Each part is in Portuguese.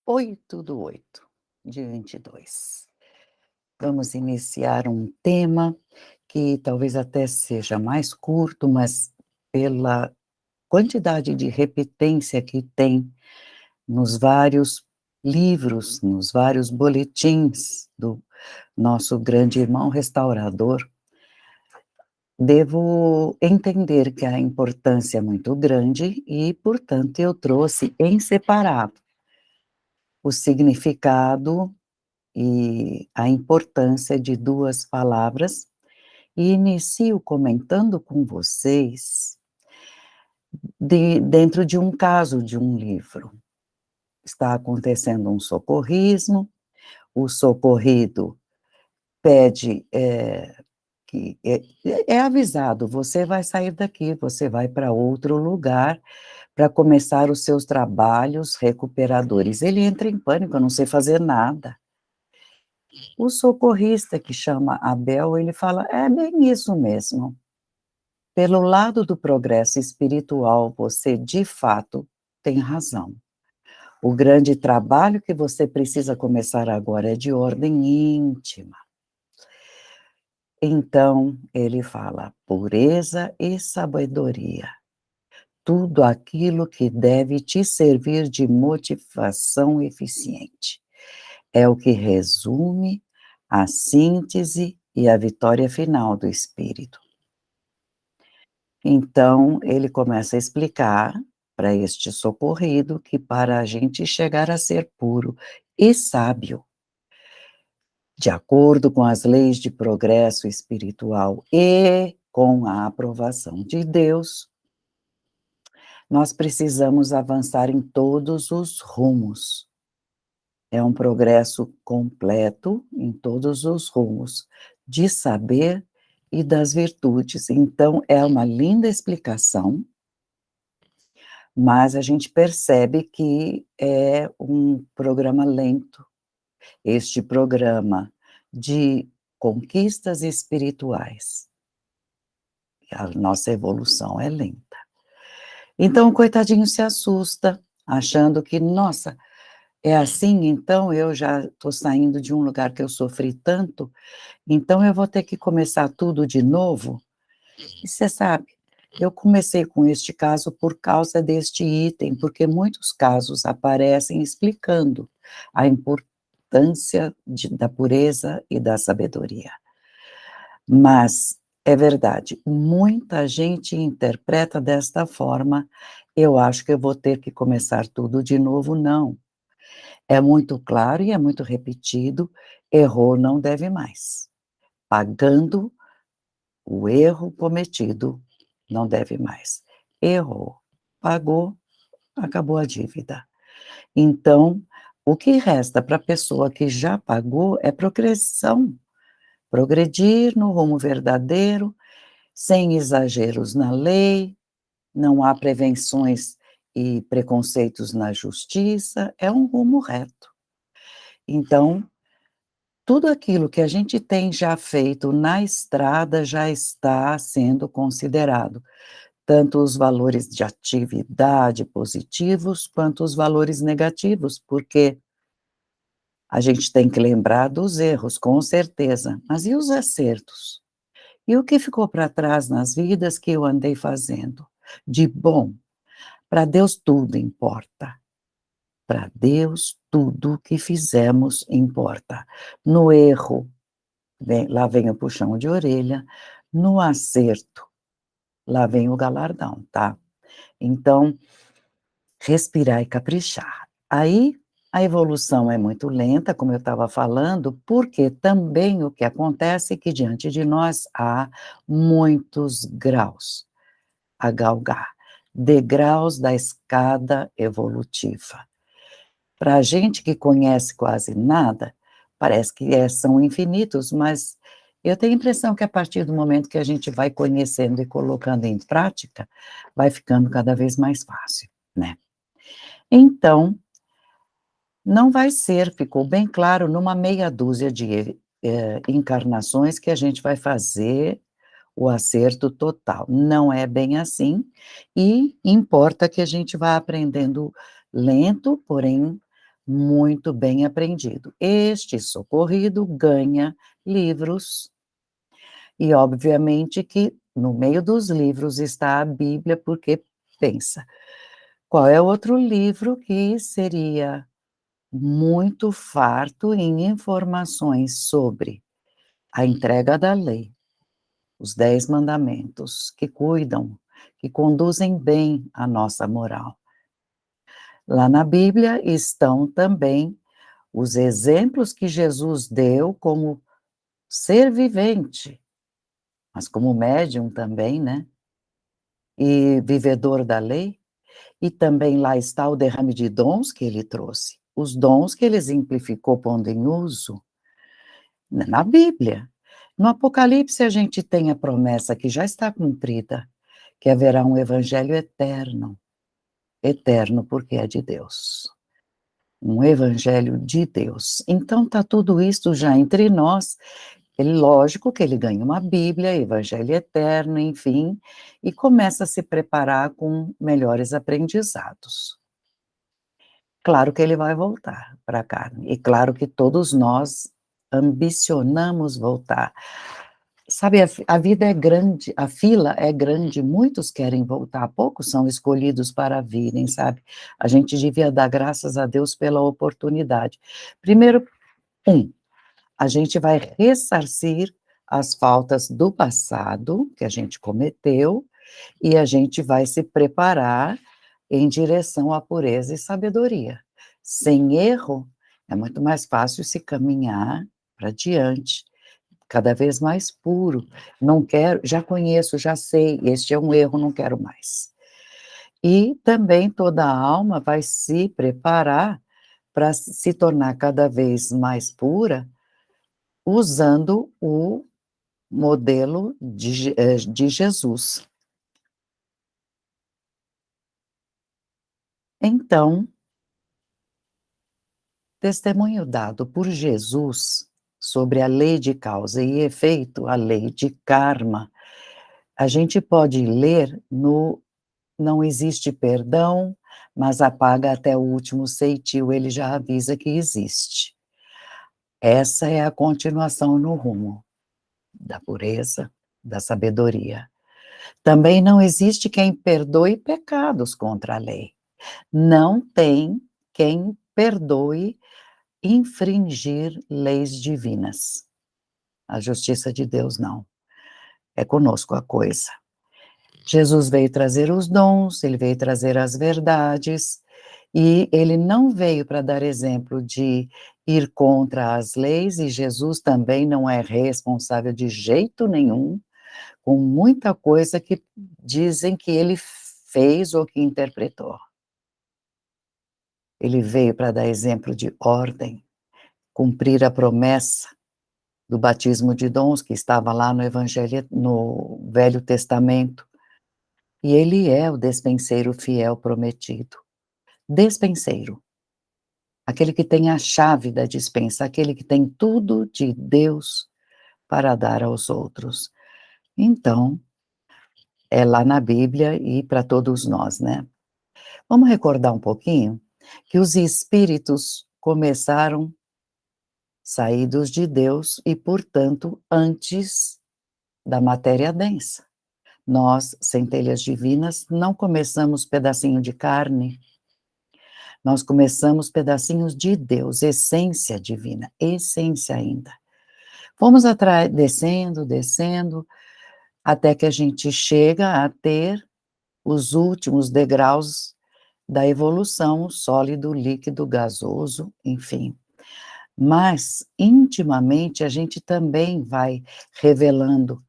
8/8/22. Vamos iniciar um tema que talvez até seja mais curto, mas pela quantidade de repetência que tem nos vários livros, nos vários boletins do nosso grande irmão restaurador, devo entender que a importância é muito grande e, portanto, eu trouxe em separado o significado e a importância de 2 palavras, e inicio comentando com vocês dentro de um caso de um livro. Está acontecendo um socorrismo, o socorrido pede, que é avisado: "Você vai sair daqui, você vai para outro lugar para começar os seus trabalhos recuperadores". Ele entra em pânico: "Eu não sei fazer nada". O socorrista, que chama Abel, ele fala: "É bem isso mesmo. Pelo lado do progresso espiritual, você de fato tem razão. O grande trabalho que você precisa começar agora é de ordem íntima". Então, ele fala: "Pureza e sabedoria, tudo aquilo que deve te servir de motivação eficiente. É o que resume a síntese e a vitória final do espírito". Então, ele começa a explicar para este socorrido que para a gente chegar a ser puro e sábio, de acordo com as leis de progresso espiritual e com a aprovação de Deus, nós precisamos avançar em todos os rumos. É um progresso completo em todos os rumos, de saber e das virtudes. Então, é uma linda explicação, mas a gente percebe que é um programa lento. Este programa de conquistas espirituais, a nossa evolução é lenta. Então o coitadinho se assusta, achando que: "Nossa, é assim então? Eu já estou saindo de um lugar que eu sofri tanto, então eu vou ter que começar tudo de novo?". E você sabe, eu comecei com este caso por causa deste item, porque muitos casos aparecem explicando a importância da pureza e da sabedoria. Mas é verdade, muita gente interpreta desta forma: "Eu acho que eu vou ter que começar tudo de novo". Não, é muito claro e é muito repetido: errou, não deve mais. Pagando o erro cometido, não deve mais. Errou, pagou, acabou a dívida. Então, o que resta para a pessoa que já pagou é progressão, progredir no rumo verdadeiro, sem exageros na lei, não há prevenções e preconceitos na justiça, é um rumo reto. Então, tudo aquilo que a gente tem já feito na estrada já está sendo considerado. Tanto os valores de atividade positivos, quanto os valores negativos, porque a gente tem que lembrar dos erros, com certeza, mas e os acertos? E o que ficou para trás nas vidas que eu andei fazendo? De bom, para Deus tudo importa. Para Deus tudo que fizemos importa. No erro, lá vem o puxão de orelha, no acerto, lá vem o galardão, tá? Então, respirar e caprichar. Aí, a evolução é muito lenta, como eu estava falando, porque também o que acontece é que diante de nós há muitos graus a galgar, degraus da escada evolutiva. Para a gente que conhece quase nada, parece que são infinitos, mas eu tenho a impressão que a partir do momento que a gente vai conhecendo e colocando em prática, vai ficando cada vez mais fácil, né. Então, não vai ser, ficou bem claro, numa meia dúzia de, encarnações que a gente vai fazer o acerto total. Não é bem assim, e importa que a gente vá aprendendo lento, porém muito bem aprendido. Este socorrido ganha livros e obviamente que no meio dos livros está a Bíblia, porque pensa, qual é outro livro que seria muito farto em informações sobre a entrega da lei, os 10 mandamentos que cuidam, que conduzem bem a nossa moral. Lá na Bíblia estão também os exemplos que Jesus deu como ser vivente, mas como médium também, né, e vivedor da lei, e também lá está o derrame de dons que ele trouxe, os dons que ele exemplificou pondo em uso na Bíblia. No Apocalipse a gente tem a promessa que já está cumprida, que haverá um evangelho eterno, eterno porque é de Deus. Um evangelho de Deus. Então tá tudo isso já entre nós, ele lógico que ele ganha uma Bíblia, evangelho eterno, enfim, e começa a se preparar com melhores aprendizados. Claro que ele vai voltar para a carne, e claro que todos nós ambicionamos voltar. Sabe, a vida é grande, a fila é grande, muitos querem voltar, poucos são escolhidos para virem, sabe. A gente devia dar graças a Deus pela oportunidade. Primeiro, a gente vai ressarcir as faltas do passado, que a gente cometeu, e a gente vai se preparar em direção à pureza e sabedoria. Sem erro, é muito mais fácil se caminhar para diante, cada vez mais puro. Não quero, já conheço, já sei, este é um erro, não quero mais. E também toda a alma vai se preparar para se tornar cada vez mais pura, usando o modelo de Jesus. Então, testemunho dado por Jesus sobre a lei de causa e efeito, a lei de karma, a gente pode ler no Não existe perdão, mas apaga até o último ceitil, ele já avisa que existe. Essa é a continuação no rumo da pureza, da sabedoria. Também não existe quem perdoe pecados contra a lei. Não tem quem perdoe infringir leis divinas. A justiça de Deus não. É conosco a coisa. Jesus veio trazer os dons, ele veio trazer as verdades, e ele não veio para dar exemplo de ir contra as leis, e Jesus também não é responsável de jeito nenhum, com muita coisa que dizem que ele fez ou que interpretou. Ele veio para dar exemplo de ordem, cumprir a promessa do batismo de dons que estava lá no Evangelho, no Velho Testamento, e ele é o despenseiro fiel prometido. Despenseiro, aquele que tem a chave da despensa, aquele que tem tudo de Deus para dar aos outros. Então, é lá na Bíblia e para todos nós, né. Vamos recordar um pouquinho que os espíritos começaram saídos de Deus e, portanto, antes da matéria densa. Nós, centelhas divinas, não começamos pedacinho de carne, nós começamos pedacinhos de Deus, essência divina, essência ainda. Fomos atrás, descendo, descendo, até que a gente chega a ter os últimos degraus da evolução, sólido, líquido, gasoso, enfim. Mas, intimamente, a gente também vai revelando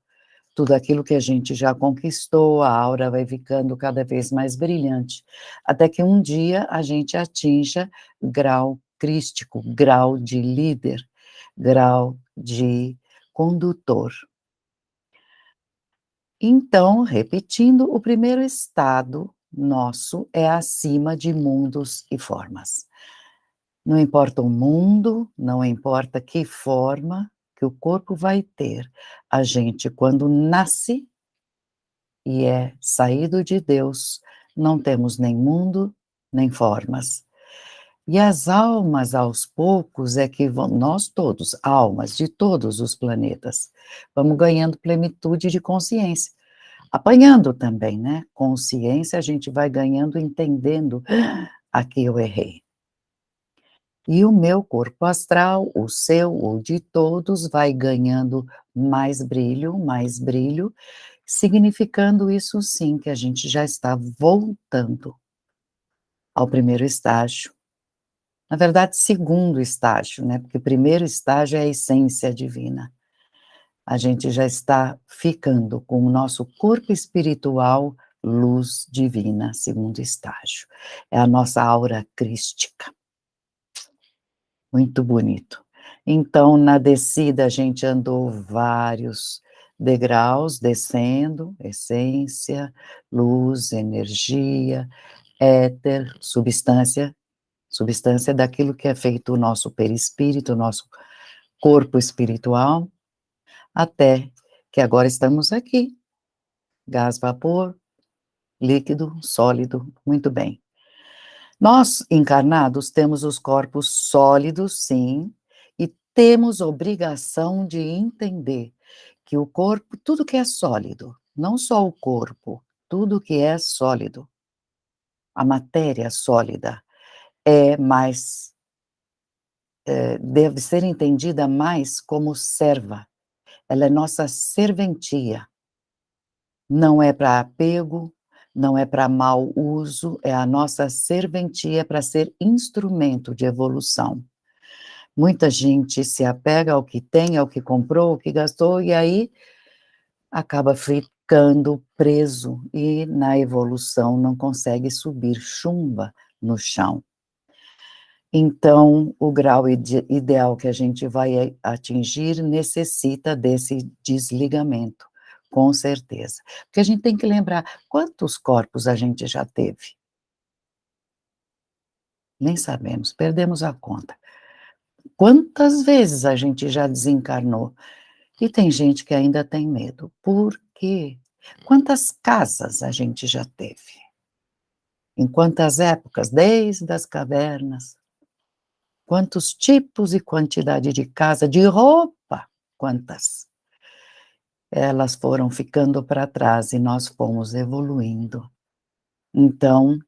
tudo aquilo que a gente já conquistou, a aura vai ficando cada vez mais brilhante, até que um dia a gente atinja grau crístico, grau de líder, grau de condutor. Então, repetindo, o primeiro estado nosso é acima de mundos e formas. Não importa o mundo, não importa que forma que o corpo vai ter, a gente, quando nasce e é saído de Deus, não temos nem mundo, nem formas. E as almas, aos poucos, é que vão nós todos, almas de todos os planetas, vamos ganhando plenitude de consciência. Apanhando também, né, consciência a gente vai ganhando, entendendo: "Ah, aqui eu errei". E o meu corpo astral, o seu, o de todos, vai ganhando mais brilho, significando isso sim, que a gente já está voltando ao primeiro estágio. Na verdade, segundo estágio, né, porque o primeiro estágio é a essência divina. A gente já está ficando com o nosso corpo espiritual, luz divina, segundo estágio. É a nossa aura crística. Muito bonito. Então, na descida, a gente andou vários degraus, descendo, essência, luz, energia, éter, substância daquilo que é feito o nosso perispírito, o nosso corpo espiritual, até que agora estamos aqui, gás, vapor, líquido, sólido, muito bem. Nós, encarnados, temos os corpos sólidos, sim, e temos obrigação de entender que o corpo, tudo que é sólido, não só o corpo, tudo que é sólido, a matéria sólida, é mais, deve ser entendida mais como serva, ela é nossa serventia, não é para apego, não é para mau uso, é a nossa serventia para ser instrumento de evolução. Muita gente se apega ao que tem, ao que comprou, ao que gastou, e aí acaba ficando preso e na evolução não consegue subir, chumba no chão. Então, o grau ideal que a gente vai atingir necessita desse desligamento, com certeza. Porque a gente tem que lembrar, quantos corpos a gente já teve? Nem sabemos, perdemos a conta. Quantas vezes a gente já desencarnou? E tem gente que ainda tem medo. Por quê? Quantas casas a gente já teve? Em quantas épocas? Desde as cavernas. Quantos tipos e quantidade de casa, de roupa, quantas? Elas foram ficando para trás e nós fomos evoluindo. Então,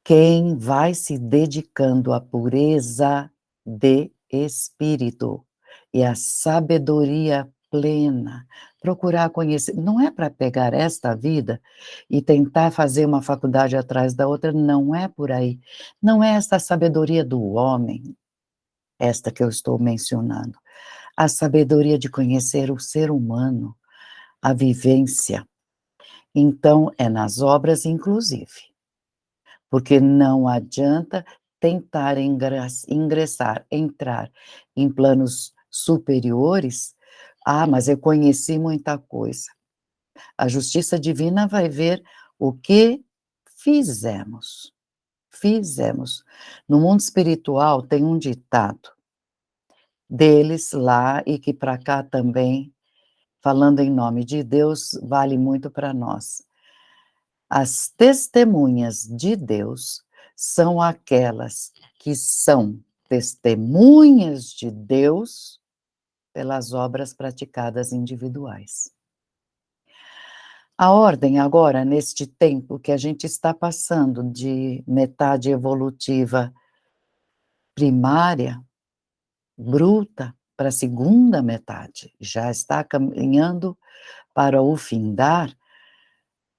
quem vai se dedicando à pureza de espírito e à sabedoria plena, procurar conhecer, não é para pegar esta vida e tentar fazer uma faculdade atrás da outra, não é por aí. Não é esta sabedoria do homem, esta que eu estou mencionando. A sabedoria de conhecer o ser humano, a vivência. Então, é nas obras, inclusive. Porque não adianta tentar ingressar, entrar em planos superiores. Ah, mas eu conheci muita coisa. A justiça divina vai ver o que fizemos. Fizemos. No mundo espiritual tem um ditado deles lá e que para cá também, falando em nome de Deus, vale muito para nós. As testemunhas de Deus são aquelas que são testemunhas de Deus pelas obras praticadas individuais. A ordem agora, neste tempo que a gente está passando de metade evolutiva primária, bruta, para a segunda metade, já está caminhando para o findar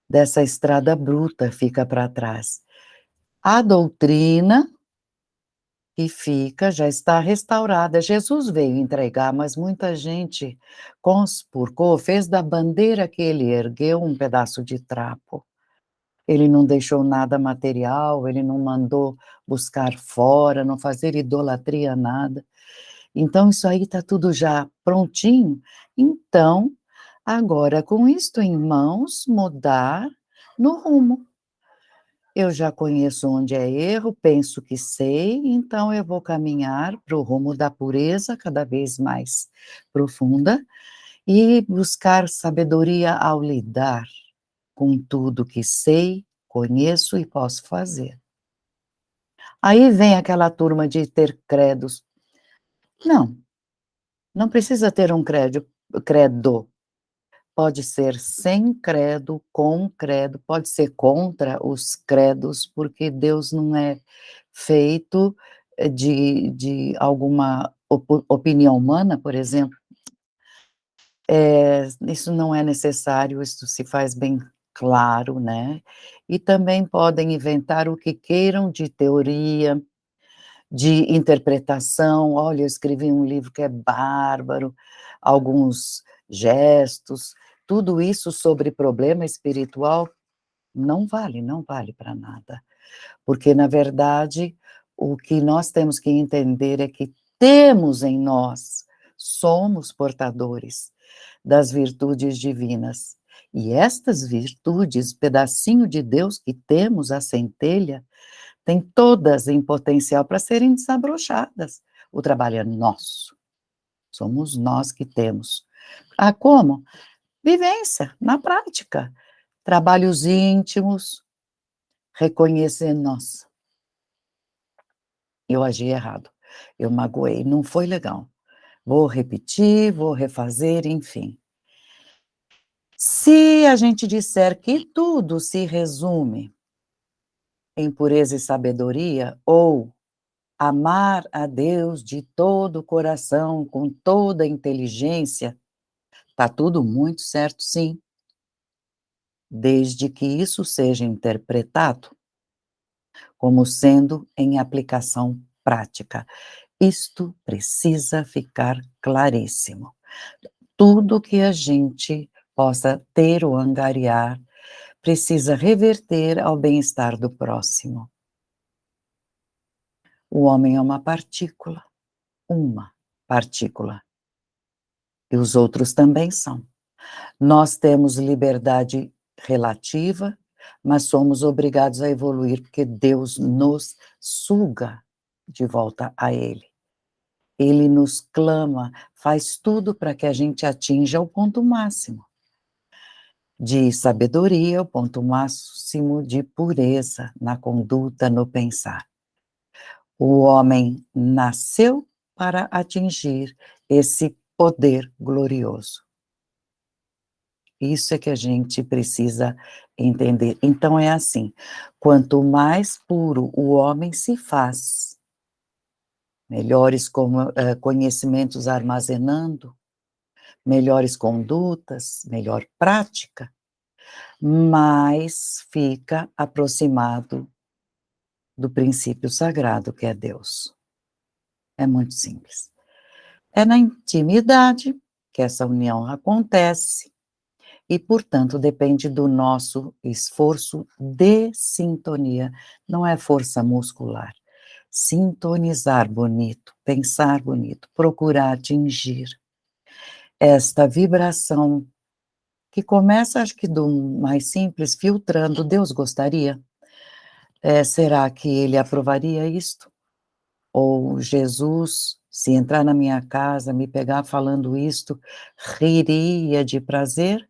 dessa estrada bruta, fica para trás. A doutrina que fica, já está restaurada. Jesus veio entregar, mas muita gente conspurcou, fez da bandeira que ele ergueu um pedaço de trapo. Ele não deixou nada material, ele não mandou buscar fora, não fazer idolatria, nada. Então isso aí está tudo já prontinho. Então, agora com isto em mãos, mudar no rumo. Eu já conheço onde é erro, penso que sei, então eu vou caminhar para o rumo da pureza cada vez mais profunda e buscar sabedoria ao lidar com tudo que sei, conheço e posso fazer. Aí vem aquela turma de ter credos. Não, não precisa ter um credo. Pode ser sem credo, com credo, pode ser contra os credos, porque Deus não é feito, de alguma opinião humana, por exemplo. Isso não é necessário, isso se faz bem claro, né. E também podem inventar o que queiram de teoria, de interpretação. "Olha, eu escrevi um livro que é bárbaro", alguns gestos, tudo isso sobre problema espiritual não vale, não vale para nada. Porque, na verdade, o que nós temos que entender é que temos em nós, somos portadores das virtudes divinas. E estas virtudes, pedacinho de Deus que temos, a centelha, tem todas em potencial para serem desabrochadas. O trabalho é nosso, somos nós que temos. Ah, como? Vivência, na prática. Trabalhos íntimos, reconhecer: "Nossa, eu agi errado, eu magoei, não foi legal. Vou repetir, vou refazer", enfim. Se a gente disser que tudo se resume em pureza e sabedoria, ou amar a Deus de todo o coração, com toda a inteligência, tá tudo muito certo, sim, desde que isso seja interpretado como sendo em aplicação prática. Isto precisa ficar claríssimo. Tudo que a gente possa ter ou angariar, precisa reverter ao bem-estar do próximo. O homem é uma partícula, e os outros também são. Nós temos liberdade relativa, mas somos obrigados a evoluir, porque Deus nos suga de volta a Ele. Ele nos clama, faz tudo para que a gente atinja o ponto máximo de sabedoria, o ponto máximo de pureza na conduta, no pensar. O homem nasceu para atingir esse poder glorioso. Isso é que a gente precisa entender. Então é assim, quanto mais puro o homem se faz, melhores conhecimentos armazenando, melhores condutas, melhor prática, mais fica aproximado do princípio sagrado que é Deus. É muito simples. É na intimidade que essa união acontece e, portanto, depende do nosso esforço de sintonia, não é força muscular. Sintonizar bonito, pensar bonito, procurar atingir esta vibração que começa, acho que do mais simples, filtrando: "Deus gostaria? Será que ele aprovaria isto?" Ou Jesus, se entrar na minha casa, me pegar falando isto, riria de prazer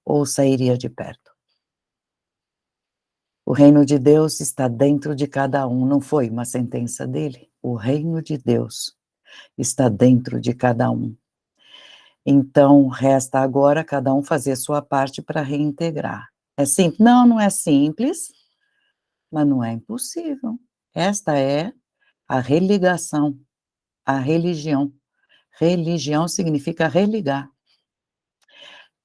ou sairia de perto? O reino de Deus está dentro de cada um, não foi uma sentença dele? O reino de Deus está dentro de cada um. Então, resta agora cada um fazer sua parte para reintegrar. É simples? Não, não é simples, mas não é impossível. Esta é a religação, a religião. Religião significa religar.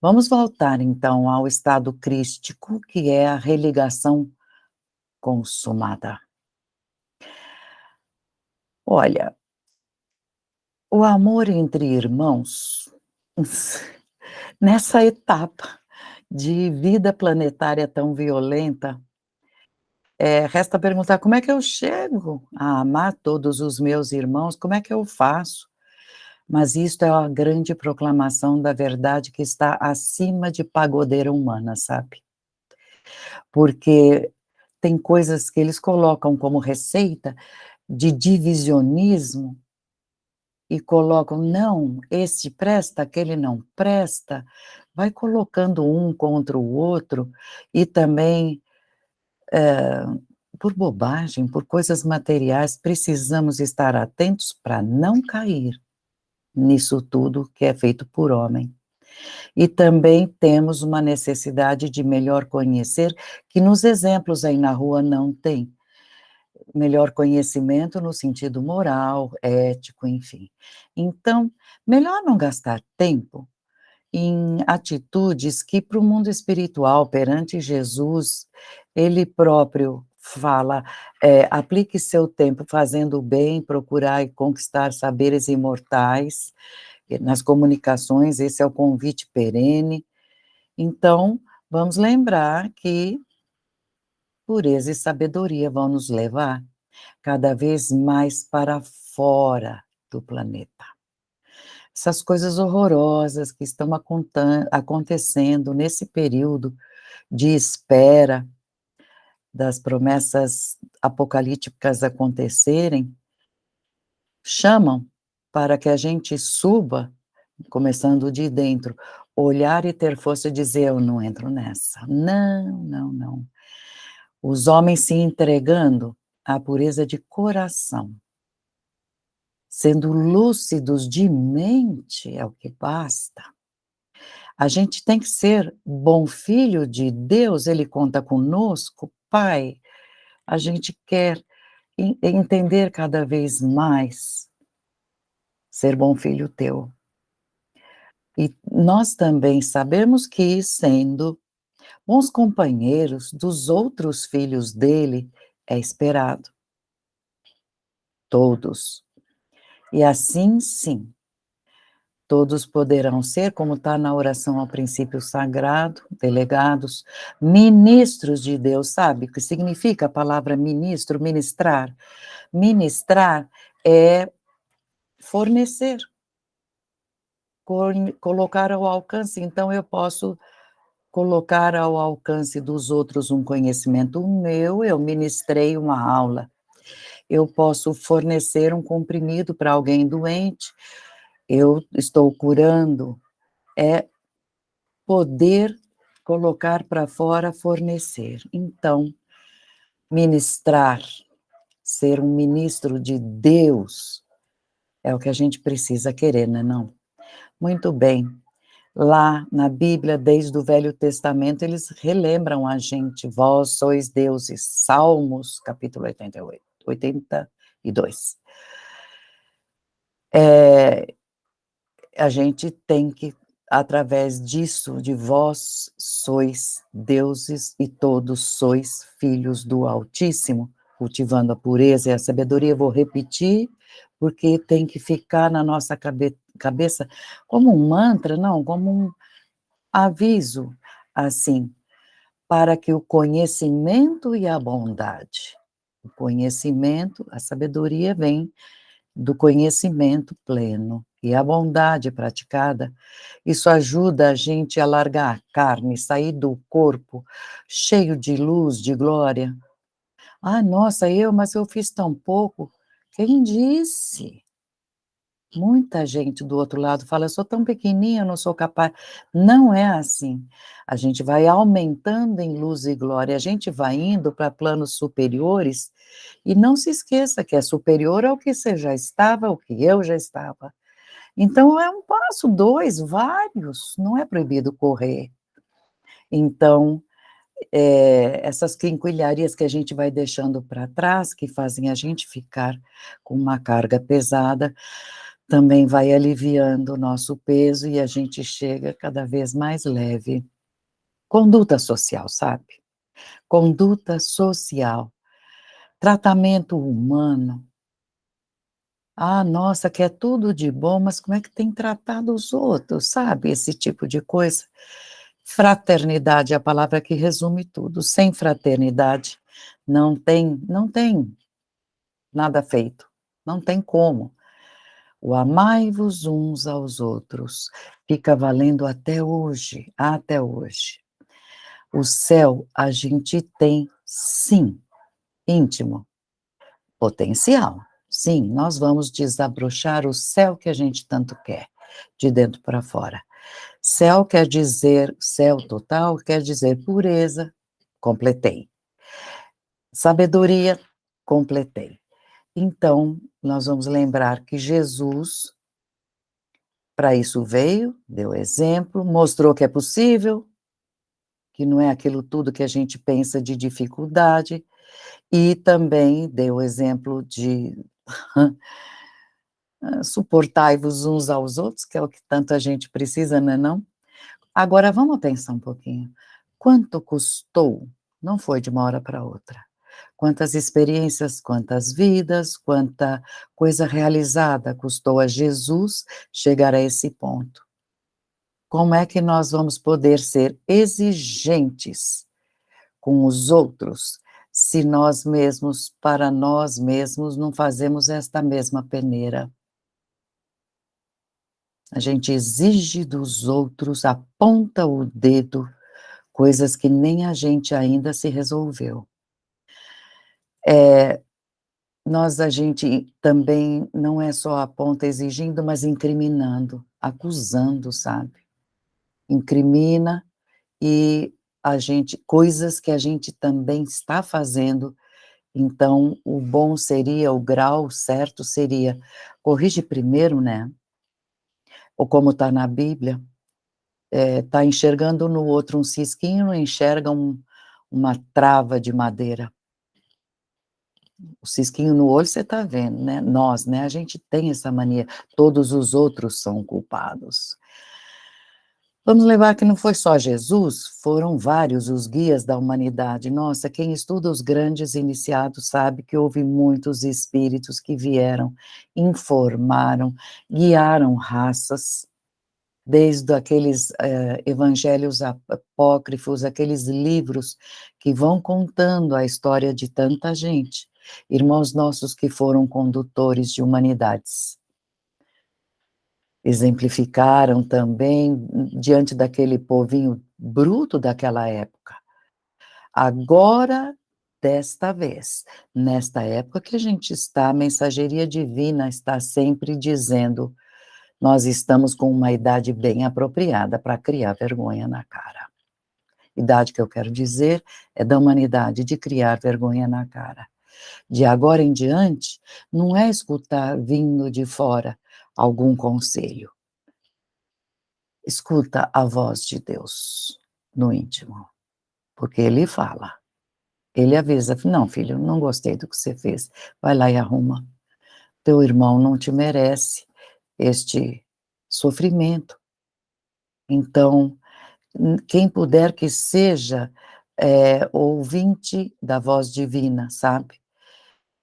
Vamos voltar então ao estado crístico, que é a religação consumada. Olha, o amor entre irmãos, nessa etapa de vida planetária tão violenta, resta perguntar: como é que eu chego a amar todos os meus irmãos? Como é que eu faço? Mas isto é a grande proclamação da verdade que está acima de pagodeira humana, sabe? Porque tem coisas que eles colocam como receita de divisionismo e colocam: "Não, esse presta, aquele não presta", vai colocando um contra o outro e também, por bobagem, por coisas materiais, precisamos estar atentos para não cair nisso tudo que é feito por homem. E também temos uma necessidade de melhor conhecer, que nos exemplos aí na rua não tem. Melhor conhecimento no sentido moral, ético, enfim. Então, melhor não gastar tempo em atitudes que para o mundo espiritual, perante Jesus, ele próprio fala, aplique seu tempo fazendo o bem, procurar e conquistar saberes imortais, nas comunicações, esse é o convite perene. Então, vamos lembrar que pureza e sabedoria vão nos levar cada vez mais para fora do planeta. Essas coisas horrorosas que estão acontecendo nesse período de espera das promessas apocalípticas acontecerem, chamam para que a gente suba, começando de dentro, olhar e ter força de dizer: "Eu não entro nessa. Não, não, não". Os homens se entregando à pureza de coração, sendo lúcidos de mente é o que basta. A gente tem que ser bom filho de Deus, ele conta conosco, Pai, a gente quer entender cada vez mais, ser bom filho teu. E nós também sabemos que, sendo bons companheiros dos outros filhos dele, é esperado. Todos. E assim, sim, todos poderão ser, como está na oração ao princípio sagrado, delegados, ministros de Deus, sabe o que significa a palavra ministro, ministrar? Ministrar é fornecer, colocar ao alcance, então eu posso colocar ao alcance dos outros um conhecimento meu, eu ministrei uma aula. Eu posso fornecer um comprimido para alguém doente, eu estou curando, é poder colocar para fora, fornecer. Então, ministrar, ser um ministro de Deus, é o que a gente precisa querer, né, não? Muito bem. Lá na Bíblia, desde o Velho Testamento, eles relembram a gente: "Vós sois deuses", Salmos, capítulo 88, 82. A gente tem que, através disso, de vós sois deuses e todos sois filhos do Altíssimo, cultivando a pureza e a sabedoria. Vou repetir, porque tem que ficar na nossa cabeça como um mantra, não, como um aviso, assim, para que o conhecimento e a bondade, o conhecimento, a sabedoria vem do conhecimento pleno e a bondade praticada, isso ajuda a gente a largar a carne, sair do corpo cheio de luz, de glória. "Ah, nossa, mas eu fiz tão pouco". Quem disse? Muita gente do outro lado fala: "Eu sou tão pequenininha, eu não sou capaz". Não é assim. A gente vai aumentando em luz e glória, a gente vai indo para planos superiores, e não se esqueça que é superior ao que você já estava, ao que eu já estava. Então é um passo, 2, vários, não é proibido correr. Então, essas quinquilharias que a gente vai deixando para trás, que fazem a gente ficar com uma carga pesada, também vai aliviando o nosso peso e a gente chega cada vez mais leve. Conduta social, sabe? Conduta social, tratamento humano. Ah, nossa, quer tudo de bom, mas como é que tem tratado os outros, sabe? Esse tipo de coisa. Fraternidade é a palavra que resume tudo. Sem fraternidade não tem nada feito, não tem como. O amai-vos uns aos outros fica valendo até hoje, até hoje. O céu a gente tem sim, íntimo, potencial. Sim, nós vamos desabrochar o céu que a gente tanto quer, de dentro para fora. Céu quer dizer, céu total quer dizer pureza, completei. Sabedoria, completei. Então, nós vamos lembrar que Jesus, para isso veio, deu exemplo, mostrou que é possível, que não é aquilo tudo que a gente pensa de dificuldade, e também deu exemplo de suportai-vos uns aos outros, que é o que tanto a gente precisa, não é não? Agora vamos pensar um pouquinho, quanto custou? Não foi de uma hora para outra. Quantas experiências, quantas vidas, quanta coisa realizada custou a Jesus chegar a esse ponto. Como é que nós vamos poder ser exigentes com os outros, se nós mesmos, para nós mesmos, não fazemos esta mesma peneira? A gente exige dos outros, aponta o dedo, coisas que nem a gente ainda se resolveu. A gente também não é só aponta exigindo, mas incriminando, acusando, sabe. Incrimina e a gente coisas que a gente também está fazendo, então o bom seria, o grau certo seria, corrige primeiro, né, ou como está na Bíblia, tá enxergando no outro um cisquinho, não enxerga uma trava de madeira. O cisquinho no olho você está vendo, né, nós, né, a gente tem essa mania, todos os outros são culpados. Vamos lembrar que não foi só Jesus, foram vários os guias da humanidade. Nossa, quem estuda os grandes iniciados sabe que houve muitos espíritos que vieram, informaram, guiaram raças, desde aqueles, evangelhos apócrifos, aqueles livros que vão contando a história de tanta gente, irmãos nossos que foram condutores de humanidades. Exemplificaram também diante daquele povinho bruto daquela época. Agora, desta vez, nesta época que a gente está, a mensageria divina está sempre dizendo: "Nós estamos com uma idade bem apropriada para criar vergonha na cara". Idade que eu quero dizer, é da humanidade, de criar vergonha na cara. De agora em diante, não é escutar vindo de fora algum conselho. Escuta a voz de Deus no íntimo, porque Ele fala, Ele avisa: "Não filho, não gostei do que você fez, vai lá e arruma, teu irmão não te merece este sofrimento". Então, quem puder que seja, ouvinte da voz divina, sabe?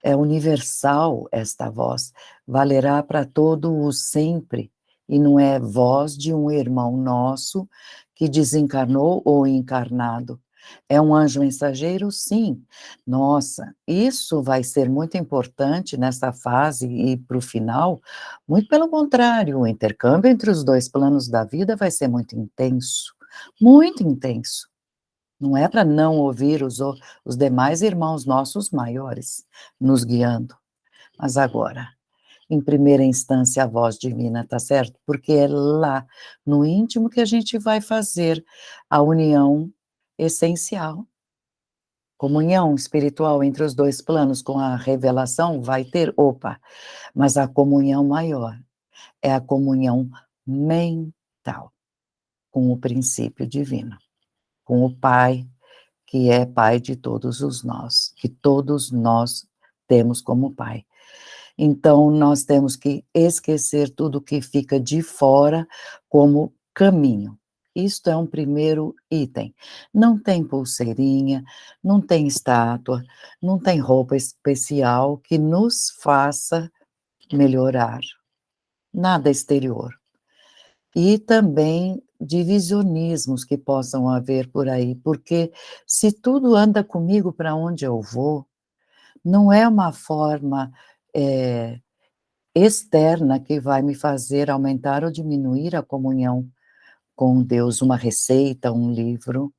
É universal esta voz, valerá para todo o sempre, e não é voz de um irmão nosso que desencarnou ou encarnado. É um anjo mensageiro? Sim. Nossa, isso vai ser muito importante nessa fase e para o final, muito pelo contrário, o intercâmbio entre os 2 planos da vida vai ser muito intenso, muito intenso. Não é para não ouvir os demais irmãos nossos maiores nos guiando, mas agora, em primeira instância, a voz divina, tá certo? Porque é lá, no íntimo, que a gente vai fazer a união essencial. Comunhão espiritual entre os 2 planos com a revelação vai ter? Opa, mas a comunhão maior é a comunhão mental, com o princípio divino, com o Pai, que é Pai de todos os nós, que todos nós temos como Pai. Então, nós temos que esquecer tudo que fica de fora como caminho. Isto é um primeiro item. Não tem pulseirinha, não tem estátua, não tem roupa especial que nos faça melhorar, nada exterior. E também divisionismos que possam haver por aí, porque se tudo anda comigo para onde eu vou, não é uma forma, externa que vai me fazer aumentar ou diminuir a comunhão com Deus, uma receita, um livro,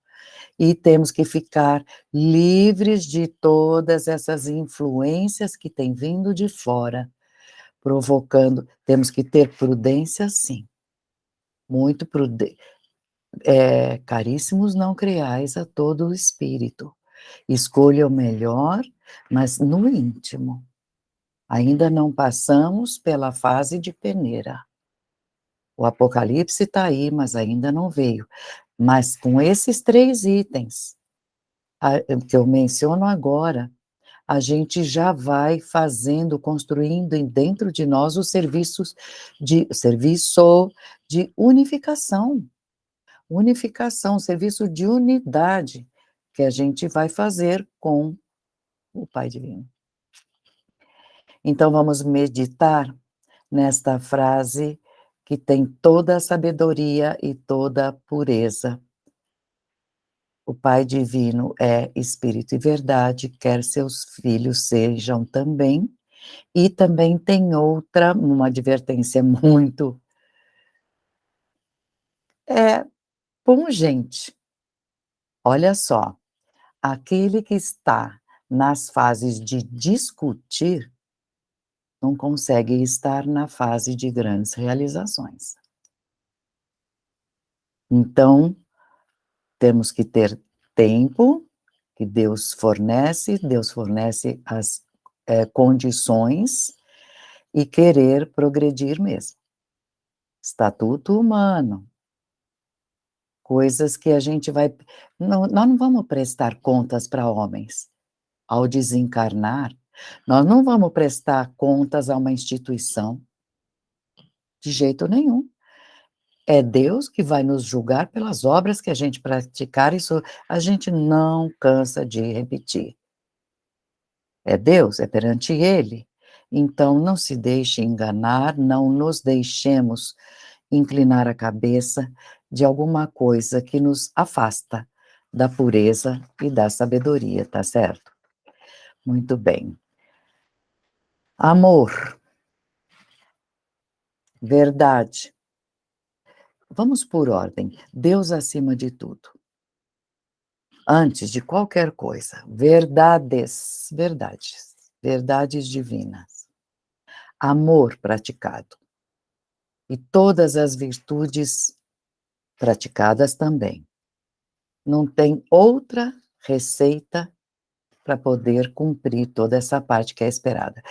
e temos que ficar livres de todas essas influências que têm vindo de fora, provocando temos que ter prudência sim, muito caríssimos, não creais a todo o espírito. Escolha o melhor, mas no íntimo. Ainda não passamos pela fase de peneira. O apocalipse está aí, mas ainda não veio. Mas com esses 3 itens, que eu menciono agora, a gente já vai fazendo, construindo dentro de nós os serviço de unificação. Unificação, serviço de unidade, que a gente vai fazer com o Pai Divino. Então vamos meditar nesta frase que tem toda a sabedoria e toda a pureza. O Pai Divino é Espírito e Verdade, quer seus filhos sejam também, e também tem outra, uma advertência muito, é, pungente. Olha só, aquele que está nas fases de discutir, não consegue estar na fase de grandes realizações. Então, temos que ter tempo, que Deus fornece as, condições e querer progredir mesmo. Estatuto humano, coisas que a gente vai não, nós não vamos prestar contas para homens. Ao desencarnar, nós não vamos prestar contas a uma instituição, de jeito nenhum. É Deus que vai nos julgar pelas obras que a gente praticar, isso a gente não cansa de repetir. É Deus, é perante Ele. Então não se deixe enganar, não nos deixemos inclinar a cabeça de alguma coisa que nos afasta da pureza e da sabedoria, tá certo? Muito bem. Amor, verdade. Vamos por ordem. Deus acima de tudo. Antes de qualquer coisa, verdades divinas, amor praticado e todas as virtudes praticadas também. Não tem outra receita para poder cumprir toda essa parte que é esperada.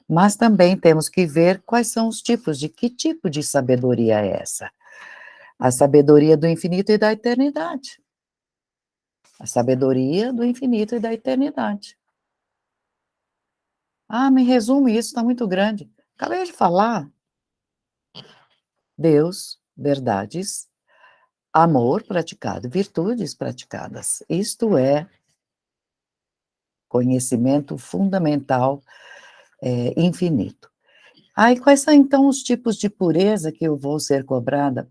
Mas também temos que ver quais são os tipos, de que tipo de sabedoria é essa? A sabedoria do infinito e da eternidade. A sabedoria do infinito e da eternidade. Ah, me resume isso, está muito grande. Acabei de falar. Deus, verdades, amor praticado, virtudes praticadas. Isto é conhecimento fundamental, infinito. E quais são então os tipos de pureza que eu vou ser cobrada?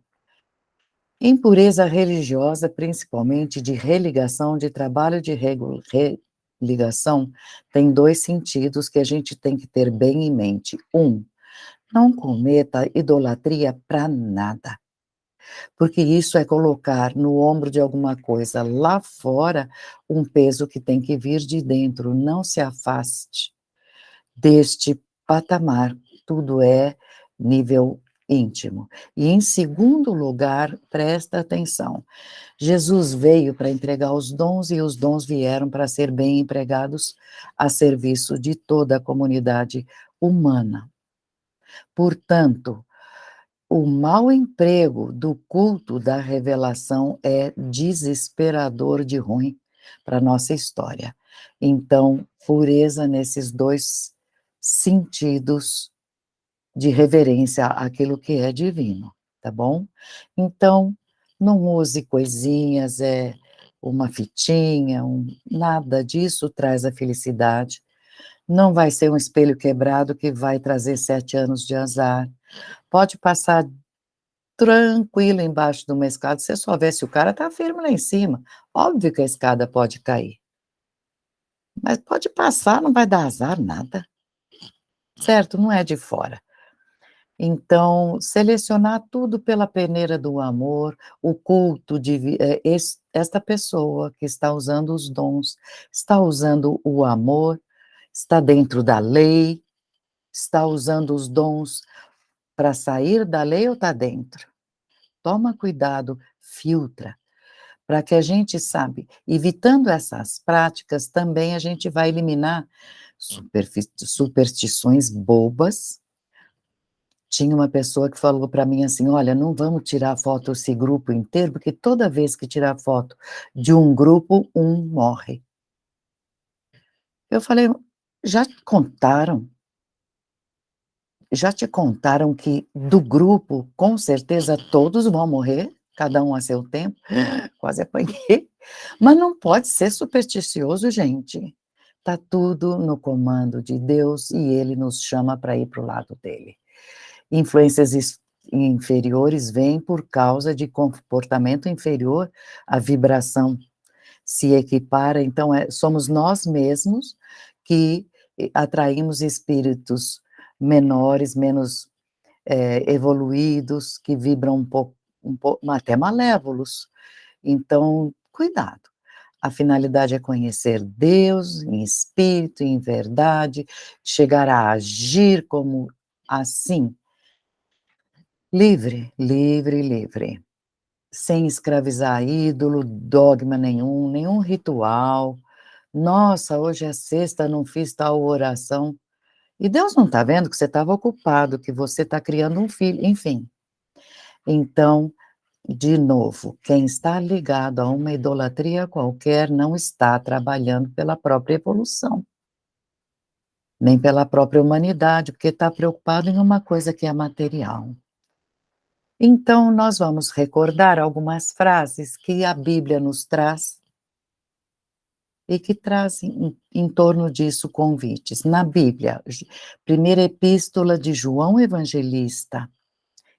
Impureza religiosa, principalmente de religação, de trabalho de religação, tem 2 sentidos que a gente tem que ter bem em mente. Não cometa idolatria para nada, porque isso é colocar no ombro de alguma coisa lá fora um peso que tem que vir de dentro. Não se afaste deste patamar, tudo é nível íntimo. E em segundo lugar, presta atenção, Jesus veio para entregar os dons e os dons vieram para ser bem empregados a serviço de toda a comunidade humana. Portanto, o mau emprego do culto da revelação é desesperador de ruim para a nossa história. Então, pureza nesses 2 sentidos de reverência àquilo que é divino, tá bom? Então, não use coisinhas, uma fitinha, nada disso traz a felicidade. Não vai ser um espelho quebrado que vai trazer 7 anos de azar. Pode passar tranquilo embaixo de uma escada, você só vê se o cara está firme lá em cima. Óbvio que a escada pode cair, mas pode passar, não vai dar azar nada, certo? Não é de fora. Então, selecionar tudo pela peneira do amor, o culto de esta pessoa que está usando os dons, está usando o amor, está dentro da lei, está usando os dons para sair da lei ou está dentro? Toma cuidado, filtra, para que a gente sabe, evitando essas práticas, também a gente vai eliminar superstições bobas. Tinha uma pessoa que falou para mim assim: "Olha, não vamos tirar foto esse grupo inteiro, porque toda vez que tirar foto de um grupo, um morre". Eu falei: "Já te contaram? Já te contaram que do grupo, com certeza todos vão morrer, cada um a seu tempo?" Quase apanhei. Mas não pode ser supersticioso, gente. Tá tudo no comando de Deus e Ele nos chama para ir para o lado dele. Influências inferiores vêm por causa de comportamento inferior, a vibração se equipara, então somos nós mesmos que atraímos espíritos menores, menos evoluídos, que vibram um pouco até malévolos. Então, cuidado. A finalidade é conhecer Deus em espírito, em verdade, chegar a agir como assim, livre, livre, livre, sem escravizar ídolo, dogma nenhum, nenhum ritual. Nossa, hoje é sexta, não fiz tal oração. E Deus não está vendo que você estava ocupado, que você está criando um filho, enfim. Então, de novo, quem está ligado a uma idolatria qualquer não está trabalhando pela própria evolução, nem pela própria humanidade, porque está preocupado em uma coisa que é material. Então, nós vamos recordar algumas frases que a Bíblia nos traz e que trazem em torno disso convites. Na Bíblia, primeira epístola de João Evangelista,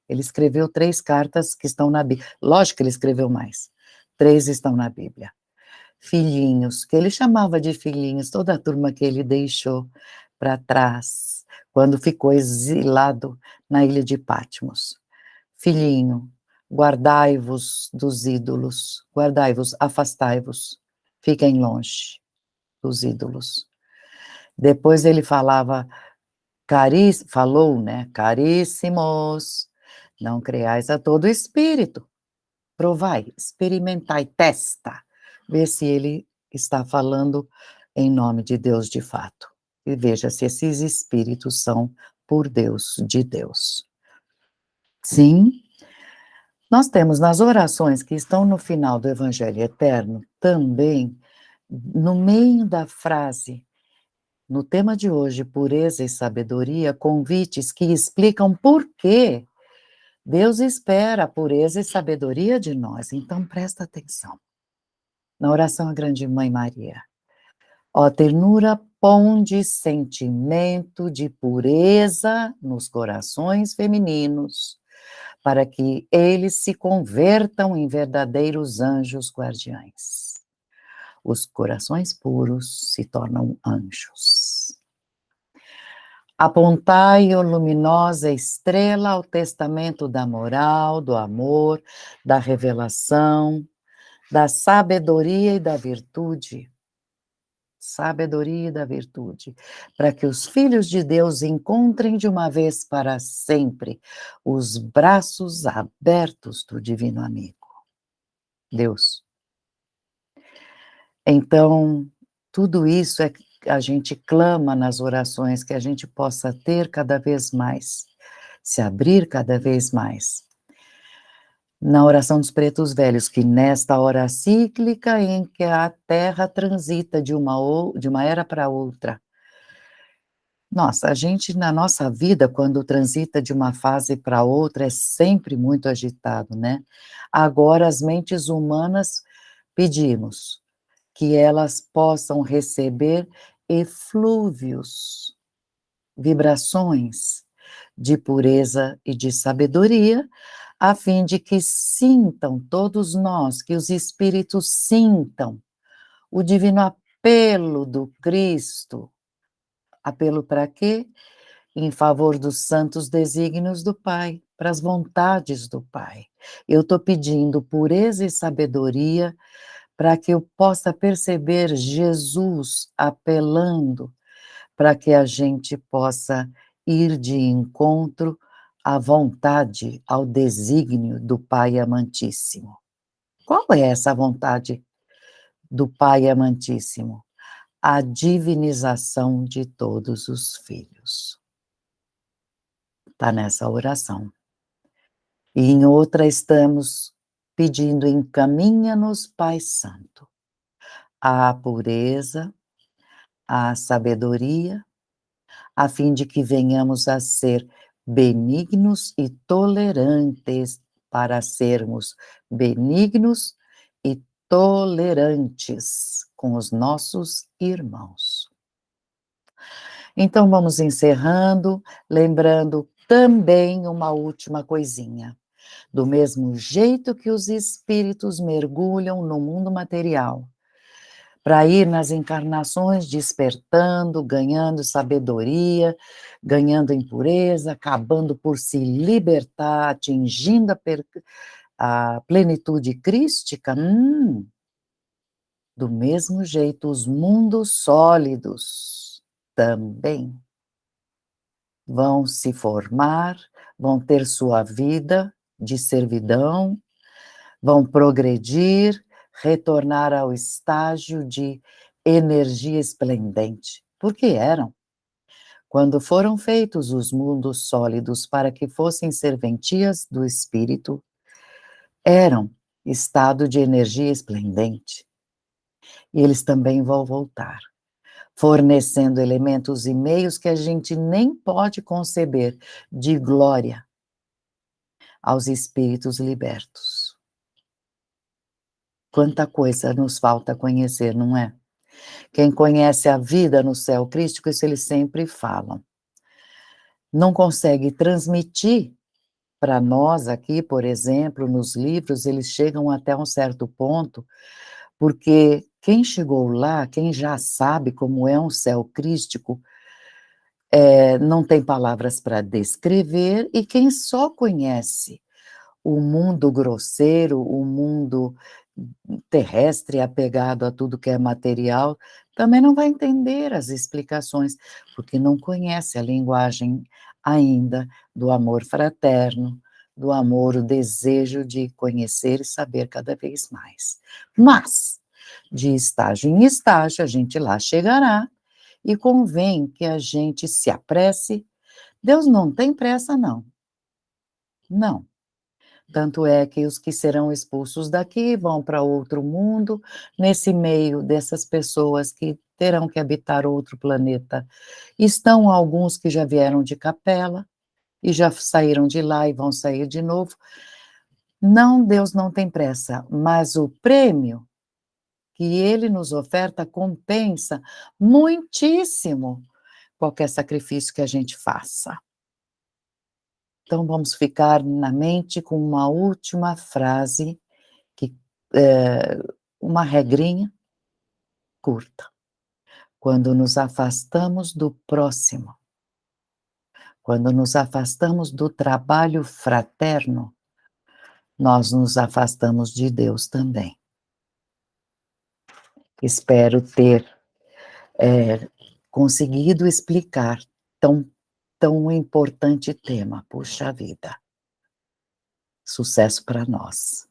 ele escreveu 3 cartas que estão na Bíblia. Lógico que ele escreveu mais, 3 estão na Bíblia. Filhinhos, que ele chamava de filhinhos, toda a turma que ele deixou para trás, quando ficou exilado na ilha de Patmos. Filhinho, guardai-vos dos ídolos, guardai-vos, afastai-vos, fiquem longe dos ídolos. Depois ele falava, falou, né, caríssimos, não creais a todo espírito, provai, experimentai, testa, vê se ele está falando em nome de Deus de fato. E veja se esses espíritos são por Deus, de Deus. Sim, nós temos nas orações que estão no final do Evangelho Eterno, também, no meio da frase, no tema de hoje, pureza e sabedoria, convites que explicam por que Deus espera a pureza e sabedoria de nós. Então, presta atenção. Na oração à Grande Mãe Maria. Ó ternura, ponde sentimento de pureza nos corações femininos, para que eles se convertam em verdadeiros anjos guardiães. Os corações puros se tornam anjos. Apontai, ó luminosa estrela, ao testamento da moral, do amor, da revelação, da sabedoria e da virtude. Sabedoria e da virtude, para que os filhos de Deus encontrem de uma vez para sempre os braços abertos do divino amigo, Deus. Então, tudo isso é que a gente clama nas orações, que a gente possa ter cada vez mais, se abrir cada vez mais. Na oração dos pretos velhos, que nesta hora cíclica em que a Terra transita de uma era para outra. Nossa, a gente na nossa vida, quando transita de uma fase para outra, é sempre muito agitado, né? Agora as mentes humanas pedimos que elas possam receber eflúvios, vibrações de pureza e de sabedoria, a fim de que sintam todos nós, que os espíritos sintam o divino apelo do Cristo. Apelo para quê? Em favor dos santos desígnios do Pai, para as vontades do Pai. Eu estou pedindo pureza e sabedoria para que eu possa perceber Jesus apelando para que a gente possa ir de encontro à vontade, ao desígnio do Pai amantíssimo. Qual é essa vontade do Pai amantíssimo? A divinização de todos os filhos. Está nessa oração. E em outra estamos pedindo: encaminha-nos, Pai Santo, à pureza, à sabedoria, a fim de que venhamos a ser benignos e tolerantes, para sermos benignos e tolerantes com os nossos irmãos. Então vamos encerrando, lembrando também uma última coisinha. Do mesmo jeito que os espíritos mergulham no mundo material, para ir nas encarnações despertando, ganhando sabedoria, ganhando impureza, acabando por se libertar, atingindo a plenitude crística, do mesmo jeito os mundos sólidos também vão se formar, vão ter sua vida de servidão, vão progredir, retornar ao estágio de energia esplendente, porque eram. Quando foram feitos os mundos sólidos para que fossem serventias do espírito, eram estado de energia esplendente. E eles também vão voltar, fornecendo elementos e meios que a gente nem pode conceber, de glória aos espíritos libertos. Quanta coisa nos falta conhecer, não é? Quem conhece a vida no céu crístico, isso eles sempre falam. Não consegue transmitir para nós aqui, por exemplo, nos livros, eles chegam até um certo ponto, porque quem chegou lá, quem já sabe como é um céu crístico, não tem palavras para descrever, e quem só conhece o mundo grosseiro, o mundo terrestre, apegado a tudo que é material, também não vai entender as explicações, porque não conhece a linguagem ainda do amor fraterno, do amor, o desejo de conhecer e saber cada vez mais. Mas, de estágio em estágio, a gente lá chegará, e convém que a gente se apresse. Deus não tem pressa, não. Não. Tanto é que os que serão expulsos daqui vão para outro mundo, nesse meio dessas pessoas que terão que habitar outro planeta, estão alguns que já vieram de Capela, e já saíram de lá e vão sair de novo. Não, Deus não tem pressa, mas o prêmio que Ele nos oferta compensa muitíssimo qualquer sacrifício que a gente faça. Então vamos ficar na mente com uma última frase, que uma regrinha curta. Quando nos afastamos do próximo, quando nos afastamos do trabalho fraterno, nós nos afastamos de Deus também. Espero ter conseguido explicar tão importante tema. Puxa vida. Sucesso para nós.